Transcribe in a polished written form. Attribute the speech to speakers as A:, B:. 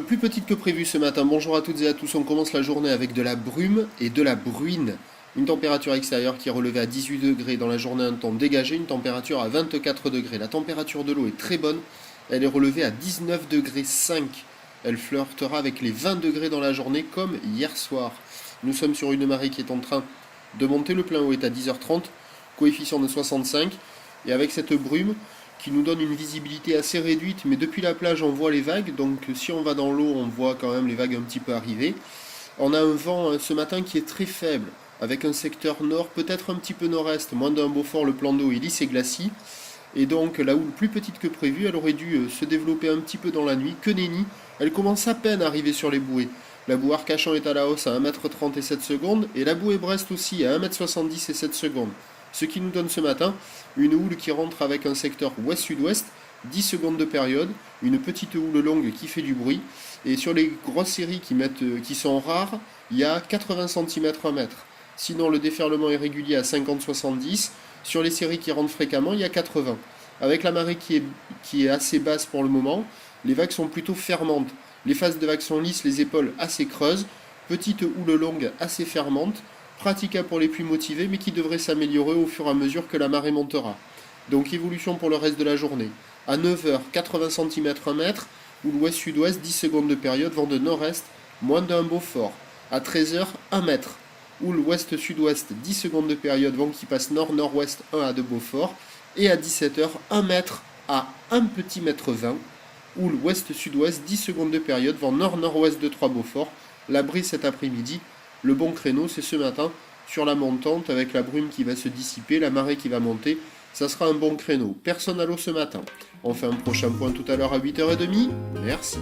A: plus petite que prévu ce matin. Bonjour à toutes et à tous. On commence la journée avec de la brume et de la bruine. Une température extérieure qui est relevée à 18 degrés. Dans la journée, un temps dégagé. Une température à 24 degrés. La température de l'eau est très bonne. Elle est relevée à 19 degrés 5. Elle flirtera avec les 20 degrés dans la journée comme hier soir. Nous sommes sur une marée qui est en train de monter. Le plein eau est à 10h30. Coefficient de 65. Et avec cette brume qui nous donne une visibilité assez réduite, mais depuis la plage on voit les vagues, donc si on va dans l'eau on voit quand même les vagues un petit peu arriver. On a un vent ce matin qui est très faible, avec un secteur nord, peut-être un petit peu nord-est, moins d'un Beaufort, le plan d'eau est lisse et glacis, et donc la houle plus petite que prévu, elle aurait dû se développer un petit peu dans la nuit, que nenni, elle commence à peine à arriver sur les bouées. La boue Arcachon est à la hausse à 1m30 et 7 secondes, et la bouée Brest aussi à 1m70 et 7 secondes. Ce qui nous donne ce matin une houle qui rentre avec un secteur ouest-sud-ouest, 10 secondes de période, une petite houle longue qui fait du bruit, et sur les grosses séries qui sont rares, il y a 80 cm 1 mètre. Sinon le déferlement est régulier à 50-70, sur les séries qui rentrent fréquemment, il y a 80. Avec la marée qui est assez basse pour le moment, les vagues sont plutôt fermantes. Les faces de vagues sont lisses, les épaules assez creuses, petite houle longue assez fermante, praticable pour les plus motivés, mais qui devrait s'améliorer au fur et à mesure que la marée montera. Donc évolution pour le reste de la journée. À 9h, 80 cm 1 mètre, ou l'ouest-sud-ouest, 10 secondes de période, vent de nord-est, moins d'un Beaufort. À 13h, 1 mètre, ou l'ouest-sud-ouest, 10 secondes de période, vent qui passe nord-nord-ouest, 1 à 2 Beaufort. Et à 17h, 1 mètre à 1 petit mètre 20, ou l'ouest-sud-ouest, 10 secondes de période, vent nord-nord-ouest de 3 Beaufort. La brise cet après-midi. Le bon créneau, c'est ce matin, sur la montante, avec la brume qui va se dissiper, la marée qui va monter. Ça sera un bon créneau. Personne à l'eau ce matin. On fait un prochain point tout à l'heure à 8h30. Merci.